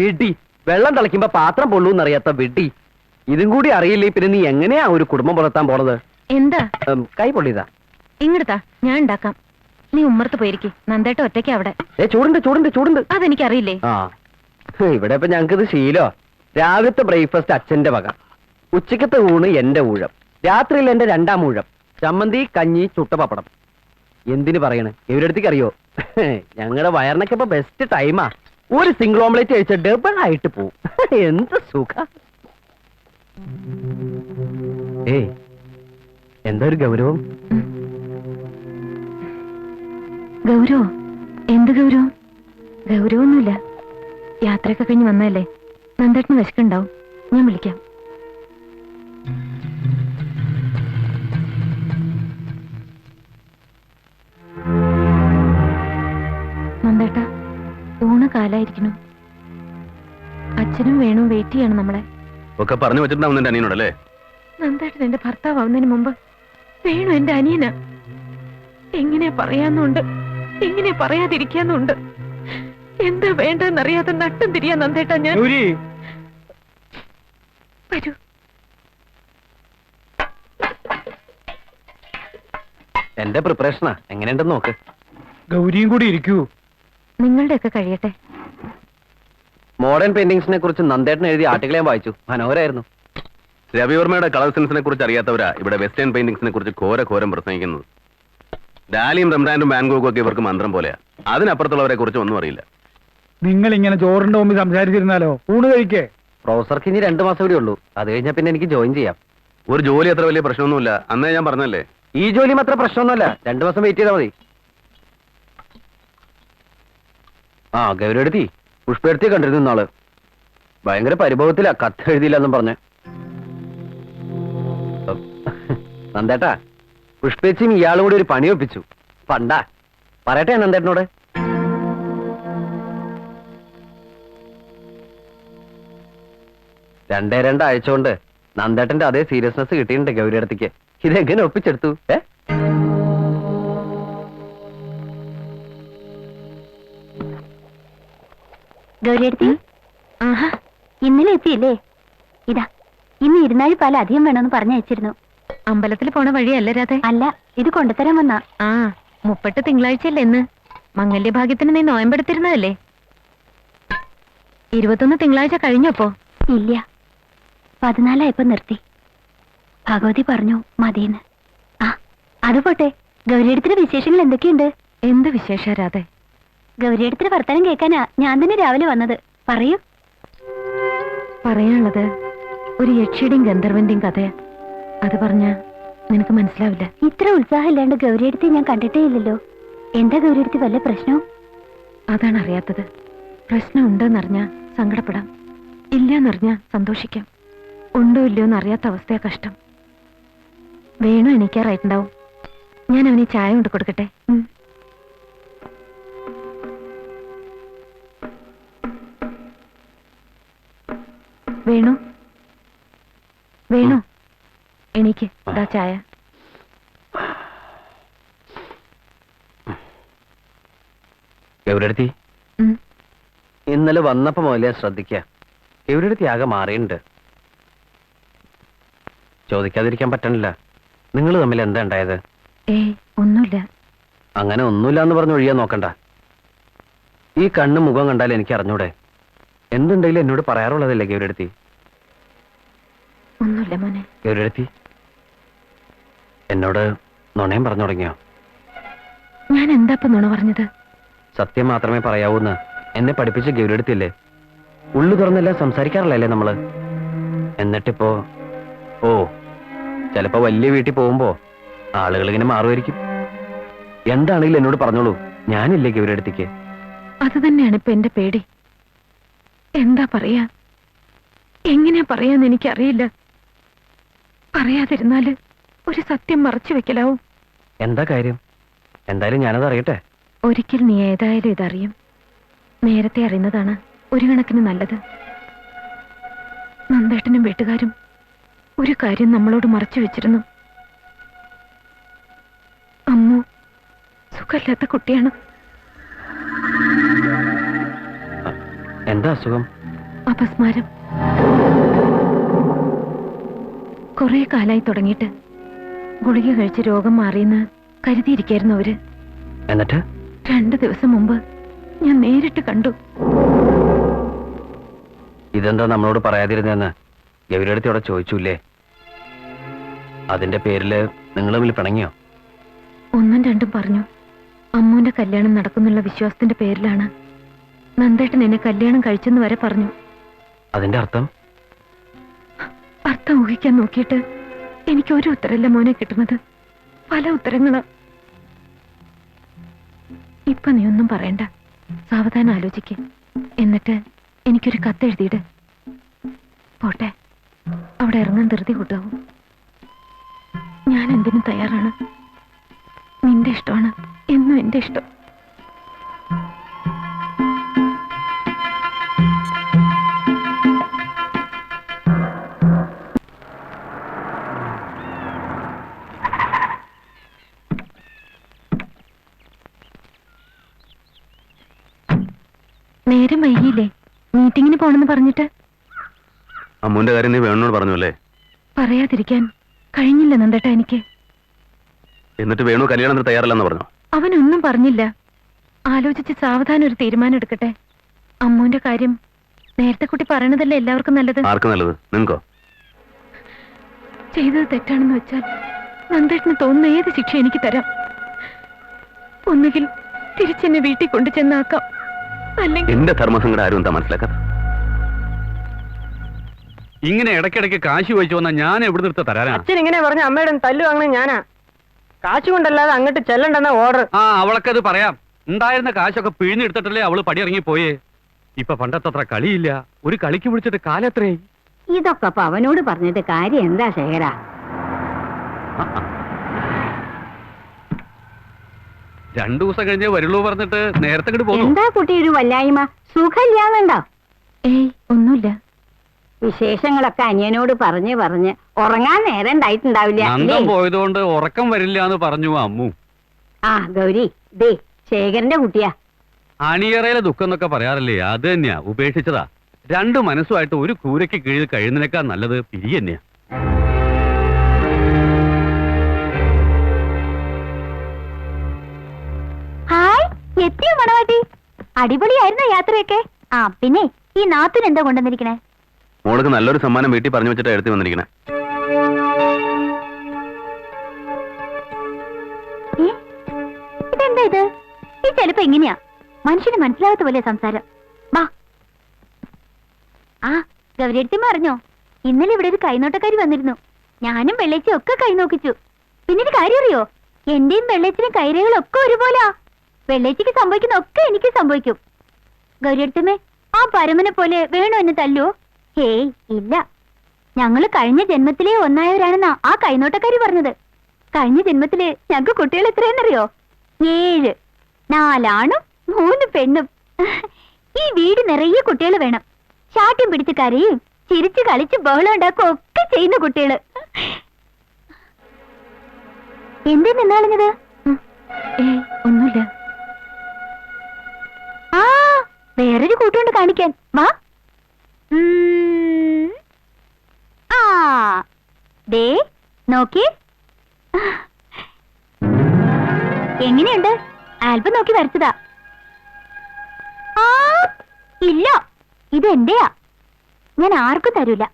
VD, വെള്ളം തിളയ്ക്കുമ്പോ പാത്രം പൊള്ളൂന്നറിയാത്ത VD. ഇതും കൂടി അറിയില്ലേ പിന്നെ നീ എങ്ങനെയാ ഒരു കുടുംബം പുലർത്താൻ പോണത്? എന്താ കൈ പൊള്ളിയതാ. ഇങ്ങടുത്താ, ഞാൻ ഉണ്ടാക്കാം. നീ ഉമ്മർത്ത് പോയിരിക്കും. നന്ദേട്ട ഒറ്റയ്ക്ക് അവിടെ. ചൂടുണ്ട് ചൂടുണ്ട് ചൂടുണ്ട്. അതെനിക്കറിയില്ലേ. ആ, ഇവിടെ ഇപ്പൊ ഞങ്ങക്ക് ഇത് ശീലോ. രാവിലത്തെ ബ്രേക്ക്ഫാസ്റ്റ് അച്ഛന്റെ വക, ഉച്ചക്കത്തെ ഊണ് എന്റെ ഊഴം, രാത്രിയിൽ എന്റെ രണ്ടാം ഊഴം. ചമ്മന്തി, കഞ്ഞി, ചുട്ട പപ്പടം. എന്തിനു പറയണ്, ഇവരടുത്തേക്ക് അറിയോ, ഞങ്ങളുടെ വയറിനൊക്കെ ഇപ്പൊ ബെസ്റ്റ് ടൈമാ. ഒരു സിംഗിൾ ഓംലേറ്റ് കഴിച്ച ഡബിൾ ആയിട്ട് പോവും. എന്ത് സുഖ. ഏയ്, എന്താ ഒരു ഗൗരവം? ഗൗരവോ? എന്ത് ഗൗരവം? ഗൗരവൊന്നുമില്ല. യാത്രയൊക്കെ കഴിഞ്ഞ് വന്നല്ലേ, നന്ദേട്ടന് വിശക്കുണ്ടാവും. ഞാൻ വിളിക്കാം. നന്ദേട്ട, ഊണ് കാലായിരിക്കണം. അച്ഛനും വേണു വെയിറ്റ് ചെയ്യണം നമ്മളെ. ഒക്കെ പറഞ്ഞു വെച്ചിട്ടുണ്ടാവും എന്റെ അനിയനോടല്ലേ? നന്ദേട്ടൻ എന്റെ ഭർത്താവുന്നതിന് മുമ്പ് വേണു എന്റെ അനിയനാ. എങ്ങനെ പറയാന്നുണ്ട്, എങ്ങനെ പറയാതിരിക്കാന്നുണ്ട്. എന്താ വേണ്ടെന്നറിയാതെ നട്ടും തിരിയാ നന്ദേട്ടാ ഞാൻ. വരൂ. എന്റെ പ്രിപ്പറേഷനാ, എങ്ങനെയുണ്ടെന്ന് നോക്ക്. ഗൗരിയും കൂടി ഇരിക്കൂ. നിങ്ങളുടെയൊക്കെ കഴിയട്ടെ. മോഡേൺ പെയിന്റിങ്സിനെ കുറിച്ച് നന്ദേട്ടൻ എഴുതിയ ആർട്ടിക്കിൾ ഞാൻ വായിച്ചു. മനോഹരായിരുന്നു. രവിവർമ്മയുടെ കളർ സെൻസിനെ കുറിച്ച് അറിയാത്തവരാ ഇവിടെ വെസ്റ്റേൺ പെയിന്റിങ്സിനെ കുറിച്ച് ഘോരം പ്രസംഗിക്കുന്നത്. ഡാലിയും റംബ്രാൻഡും വാൻഗോഗും ഒക്കെ ഇവർക്ക് മന്ത്രം പോലെയാ. അതിനപ്പുറത്തുള്ളവരെ കുറിച്ച് ഒന്നും അറിയില്ല. നിങ്ങൾ ഇങ്ങനെ ചോറിന്റെ മുമ്പിൽ സംസാരിച്ചിരുന്നാലോ? ഊണ് കഴിക്കേ. പ്രൊഫസർക്ക് ഇനി 2 മാസം കൂടി ഉള്ളൂ. അത് കഴിഞ്ഞാൽ പിന്നെ എനിക്ക് ജോയിൻ ചെയ്യാം. ഒരു ജോലി അത്ര വലിയ പ്രശ്നമൊന്നുമില്ല. അന്നേ ഞാൻ പറഞ്ഞല്ലേ. ഈ ജോലിയും അത്ര പ്രശ്നമൊന്നുമല്ല. 2 മാസം വെയിറ്റ് ചെയ്താൽ മതി. ആ, ഗൗരവടുത്തി പുഷ്പടുത്തി കണ്ടിരുന്നു നാള്. ഭയങ്കര പരിഭവത്തിലാ, കത്ത് എഴുതിയില്ല എന്നും പറഞ്ഞ്. നന്ദേട്ടാ, പുഷ്പേച്ചിയും ഇയാളും കൂടി ഒരു പണി ഒപ്പിച്ചു. പണ്ടാ പറയട്ടെ നന്ദേട്ടനോട്. രണ്ടാഴ്ച കൊണ്ട് നന്ദേട്ടന്റെ അതേ സീരിയസ്നെസ് കിട്ടിയിട്ടുണ്ട് ഗൗരിയടത്തേക്ക്. ഇതെങ്ങനെ ഒപ്പിച്ചെടുത്തു? ഗൗരിയടുത്തി, ആഹാ, ഇന്നലെ എത്തിയില്ലേ? ഇതാ, ഇന്ന് ഇരുന്നാഴി പാൽ അധികം വേണമെന്ന് പറഞ്ഞയച്ചിരുന്നു. അമ്പലത്തിൽ പോണ വഴിയല്ല രാധേ? അല്ല, ഇത് കൊണ്ടുതരാൻ വന്നാ. ആ, 30 തിങ്കളാഴ്ചയല്ലേ ഇന്ന്? മംഗല്യഭാഗ്യത്തിന് നീ നോയമ്പെടുത്തിരുന്നതല്ലേ? 21 തിങ്കളാഴ്ച കഴിഞ്ഞപ്പോ? ഇല്ല, 14 നിർത്തി. ഭഗവതി പറഞ്ഞു മതിയെന്ന്. ആ, അത് പോട്ടെ, ഗൗരിയടുത്തിന്റെ വിശേഷങ്ങൾ എന്തൊക്കെയുണ്ട്? എന്ത് വിശേഷ രാധേ? ഗൗരിയടുത്തിന്റെ വർത്തമാനം കേൾക്കാനാ ഞാൻ തന്നെ രാവിലെ വന്നത്. പറയൂ. പറയാനുള്ളത് ഒരു യക്ഷിയുടെയും ഗന്ധർവന്റെയും കഥയാ. അത് പറഞ്ഞ നിനക്ക് മനസ്സിലാവില്ല. ഇത്ര ഉത്സാഹമില്ലാണ്ട് ഗൗരിയടുത്തി ഞാൻ കണ്ടിട്ടേ ഇല്ലല്ലോ. എന്താ ഗൗരിയടുത്തി, വല്ല പ്രശ്നവും? അതാണ് അറിയാത്തത്. പ്രശ്നം ഉണ്ടെന്നറിഞ്ഞാ സങ്കടപ്പെടാം, ഇല്ലെന്നറിഞ്ഞാ സന്തോഷിക്കാം. ഉണ്ടോ ഇല്ലയോ എന്നറിയാത്ത അവസ്ഥയാ കഷ്ടം. വേണു എണീക്കാറായിട്ടുണ്ടാവും. ഞാൻ അവന് ചായ കൊണ്ട് കൊടുക്കട്ടെ? വേണു, വേണു, എണീക്ക്. ദാ ചായ. ഗൗരിയടുത്തി, ഇന്നലെ വന്നപ്പോ മുതലേ ശ്രദ്ധിക്ക. ഗൗരിയടുത്തി ആകെ മാറിയിട്ടുണ്ട്. ചോദിക്കാതിരിക്കാൻ പറ്റണില്ല. നിങ്ങൾ തമ്മിൽ എന്താ ഉണ്ടായത്? ഒന്നുമില്ല. അങ്ങനെ ഒന്നുമില്ല എന്ന് പറഞ്ഞ് ഒഴിയാൻ നോക്കണ്ട. ഈ കണ്ണും മുഖം കണ്ടാൽ എനിക്ക് അറിഞ്ഞൂടെ? എന്തുണ്ടെങ്കിലും എന്നോട് പറയാറുള്ളതല്ലേ ഗൗരിയടുത്തി? ഒന്നുമില്ല മോനെ. ഗൗരിയടുത്തി, എന്നോട് നുണയും പറഞ്ഞു തുടങ്ങിയോ? ഞാൻ എന്താ ഇപ്പൊ നുണ പറഞ്ഞത്? സത്യം മാത്രമേ പറയാവൂന്ന് എന്നെ പഠിപ്പിച്ച ഗൗരിയടുത്തില്ലേ? ഉള്ളു തുറന്നെല്ലാം സംസാരിക്കാറില്ലല്ലേ നമ്മള്? എന്നിട്ടിപ്പോ ചിലപ്പോ വലിയ വീട്ടിൽ പോകുമ്പോ ആളുകൾ ഇങ്ങനെ മാറുമായിരിക്കും. എന്താണെങ്കിലും എന്നോട് പറഞ്ഞോളൂ. ഞാനില്ലേ ഗൗരിയടുത്തിക്ക്? അത് തന്നെയാണ് ഇപ്പൊ എന്റെ പേടി. എന്താ പറയാ, എങ്ങനെയാ പറയാന്ന് എനിക്കറിയില്ല. പറയാതിരുന്നാല് ഒരു സത്യം മറച്ചു വെക്കലാവും. എന്താ കാര്യം? എന്തായാലും ഞാനത് അറിയട്ടെ. ഒരിക്കൽ നീ ഏതായാലും ഇതറിയും. നേരത്തെ അറിയുന്നതാണ് ഒരു കണക്കിന് നല്ലത്. നന്ദേട്ടനും വീട്ടുകാരും ഒരു കാര്യം നമ്മളോട് മറച്ചു വെച്ചിരുന്നു. അമ്മു സുഖമില്ലാത്ത കുട്ടിയാണ്. എന്താ അസുഖം? അപസ്മാരം. കുറെ കാലായി തുടങ്ങിയിട്ട് ഗുളിക കഴിച്ച് രോഗം മാറിയെന്ന് കരുതിയിരിക്കായിരുന്നു അവര്. എന്നിട്ട് 2 ദിവസം മുമ്പ് ഞാൻ നേരിട്ട് കണ്ടു. ഇതെന്താ നമ്മളോട് പറയാതിരുന്നെന്ന് ഗൗരിയടുത്തോടെ ചോദിച്ചൂല്ലേ? അതിന്റെ പേരില് നിങ്ങൾ തമ്മിൽ പിണങ്ങിയോ? 1ഉം 2ഉം പറഞ്ഞു. അമ്മൂന്റെ കല്യാണം നടക്കുന്നുള്ള വിശ്വാസത്തിന്റെ പേരിലാണ് നന്ദേട്ടൻ എന്നെ കല്യാണം കഴിച്ചെന്ന് വരെ പറഞ്ഞു. അതിന്റെ അർത്ഥം? അർത്ഥം ഊഹിക്കാൻ നോക്കിയിട്ട് എനിക്ക് ഒരു ഉത്തരല്ല മോനെ കിട്ടുന്നത്, പല ഉത്തരങ്ങളാ. ഇപ്പൊ നീ ഒന്നും പറയണ്ട, സാവധാനം ആലോചിക്ക്. എന്നിട്ട് എനിക്കൊരു കത്തെഴുതിയിട്. പോട്ടെ, അവിടെ ഇറങ്ങാൻ ധൃതി കൂട്ടാവും. ഞാൻ എന്തിനും തയ്യാറാണ്. നിന്റെ ഇഷ്ടമാണ് എന്നും എന്റെ ഇഷ്ടം. നേരം വൈകിയില്ലേ മീറ്റിങ്ങിന് പോണെന്ന് പറഞ്ഞിട്ട്? അമ്മുവിന്റെ കാര്യം നീ വേണോട് പറഞ്ഞു അല്ലേ? പറയാതിരിക്കാൻ കഴിഞ്ഞില്ല നന്ദേട്ട എനിക്ക്. എന്നിട്ട് വേണു കല്യാണത്തിന് തയ്യാറല്ലെന്ന് പറഞ്ഞു. അവനൊന്നും പറഞ്ഞില്ല. ആലോചിച്ച് സാവധാനം ഒരു തീരുമാനം എടുക്കട്ടെ. അമ്മൂന്റെ കാര്യം നേരത്തെ കുട്ടി പറയണതല്ലേ എല്ലാവർക്കും നല്ലത്. ആർക്ക് നല്ലത്? നിങ്ങൾക്കോ? ചെയ്തത് തെറ്റാണെന്ന് വെച്ചാൽ നന്ദേട്ടന് തോന്നുന്ന ഏത് ശിക്ഷ എനിക്ക് തരാം. ഒന്നുകിൽ തിരിച്ചെന്നെ വീട്ടിൽ കൊണ്ടു ചെന്നാക്കാം, അല്ലെങ്കിൽ എന്റെ ധർമ്മസങ്കടം ആരും എന്താ മനസ്സിലാക്കാത്ത? ഇങ്ങനെ ഇടയ്ക്കിടയ്ക്ക് കാശ് ചോദിച്ചു വന്നാൽ ഞാൻ എവിടെ നിർത്ത തരാനാ? അച്ഛൻ ഇങ്ങനെ പറഞ്ഞ അമ്മയുടെ തല്ലു വാങ്ങണത് ഞാനാ. കാശ് കൊണ്ടല്ലാതെ അങ്ങോട്ട് ചെല്ലണ്ടെന്ന ഓർഡർ. ആ, അവളൊക്കത് പറയാം. ഉണ്ടായിരുന്ന കാശൊക്കെ പിഴിഞ്ഞെടുത്തിട്ടല്ലേ അവള് പടിയിറങ്ങി പോയേ. ഇപ്പൊ പണ്ടത്തത്ര കളിയില്ല. ഒരു കളിക്ക് വിളിച്ചിട്ട് കാലത്രേ. ഇതൊക്കെ അപ്പൊ അവനോട് പറഞ്ഞിട്ട് കാര്യം എന്താ ശേഖര? 2 ദിവസം കഴിഞ്ഞേ വരുള്ളൂ പറഞ്ഞിട്ട് നേരത്തെ ഇങ്ങോട്ട് പോന്നു. എന്താ കുട്ടി ഒരു വല്ലായ്മ? സുഖമില്ലാന്നുണ്ടോ? ഏയ് ഒന്നുമില്ല. വിശേഷങ്ങളൊക്കെ അനിയനോട് പറഞ്ഞ് പറഞ്ഞ് ഉറങ്ങാൻ നേരം ഉണ്ടായിട്ടുണ്ടാവില്ല. നന്ദം പോയതുകൊണ്ട് ഉറക്കം വരില്ല എന്ന് പറഞ്ഞു അമ്മു. ആ ഗൗരി, ദേ ശേഖരന്റെ കുട്ടിയാ. അണിയറയിലെ ദുഃഖം എന്നൊക്കെ പറയാറില്ലേ, അത് തന്നെയാ. ഉപേക്ഷിച്ചതാ. 2 മനസ്സുമായിട്ട് ഒരു കൂരയ്ക്ക് കീഴിൽ കഴിയുന്നതിനേക്കാൾ നല്ലത് പിരി തന്നെയാ. ഹായ്, എത്തിയോ മണവാട്ടി? അടിപൊളിയായിരുന്നോ യാത്രയൊക്കെ? ആ പിന്നെ ഈ നാത്തൂൻ എന്താ കൊണ്ടുവന്നിരിക്കണേ? മോൾക്ക് നല്ലൊരു സമ്മാനം വീട്ടിൽ പറഞ്ഞു വെച്ചിട്ട് എടുത്ത് വന്നിരിക്കണേ. ഇതെന്താ ഇത്? ഈ ചിലപ്പോ എങ്ങനെയാ മനുഷ്യന് മനസ്സിലാവാത്ത പോലെ സംസാരം. വാ. ആ ഗൗരിയടുത്തിമ്മ അറിഞ്ഞോ? ഇന്നലെ ഇവിടെ ഒരു കൈനോട്ടക്കാരി വന്നിരുന്നു. ഞാനും വെള്ളേച്ചും ഒക്കെ കൈ നോക്കിച്ചു. പിന്നൊരു കാര്യം അറിയോ? എന്റെയും വെള്ളേച്ചിനും കൈരേകളൊക്കെ ഒരുപോലാ. വെള്ളേച്ചിക്ക് സംഭവിക്കുന്ന ഒക്കെ എനിക്ക് സംഭവിക്കും. ഗൗരിയടുത്തമ്മേ, ആ പരമനെ പോലെ വേണോ എന്നെ തല്ലുവോ? ഹേയ് ഇല്ല. ഞങ്ങള് കഴിഞ്ഞ ജന്മത്തിലേ ഒന്നായവരാണെന്നാ ആ കൈനോട്ടക്കാരി പറഞ്ഞത്. കഴിഞ്ഞ ജന്മത്തില് ഞങ്ങക്ക് കുട്ടികൾ എത്രയെന്നറിയോ? 7. 4 ആണും 3 പെണ്ണും. ഈ വീട് നിറയെ കുട്ടികൾ വേണം. ചാട്ടിയും പിടിച്ച് കരയും ചിരിച്ചു കളിച്ച് ബഹളം ഉണ്ടാക്കും ഒക്കെ ചെയ്യുന്ന കുട്ടികള്. എന്തേ നിന്നാളിഞ്ഞത്? ഏയ് ഒന്നുമില്ല. ആ വേറൊരു കൂട്ടുകൊണ്ട് കാണിക്കാൻ വാ. ആ ദേ നോക്കി. എങ്ങനെയുണ്ട്? ആൽബം നോക്കി വരച്ചതാ. ആ ഇല്ല, ഇത് എന്റെയാ. ഞാൻ ആർക്കും തരൂല.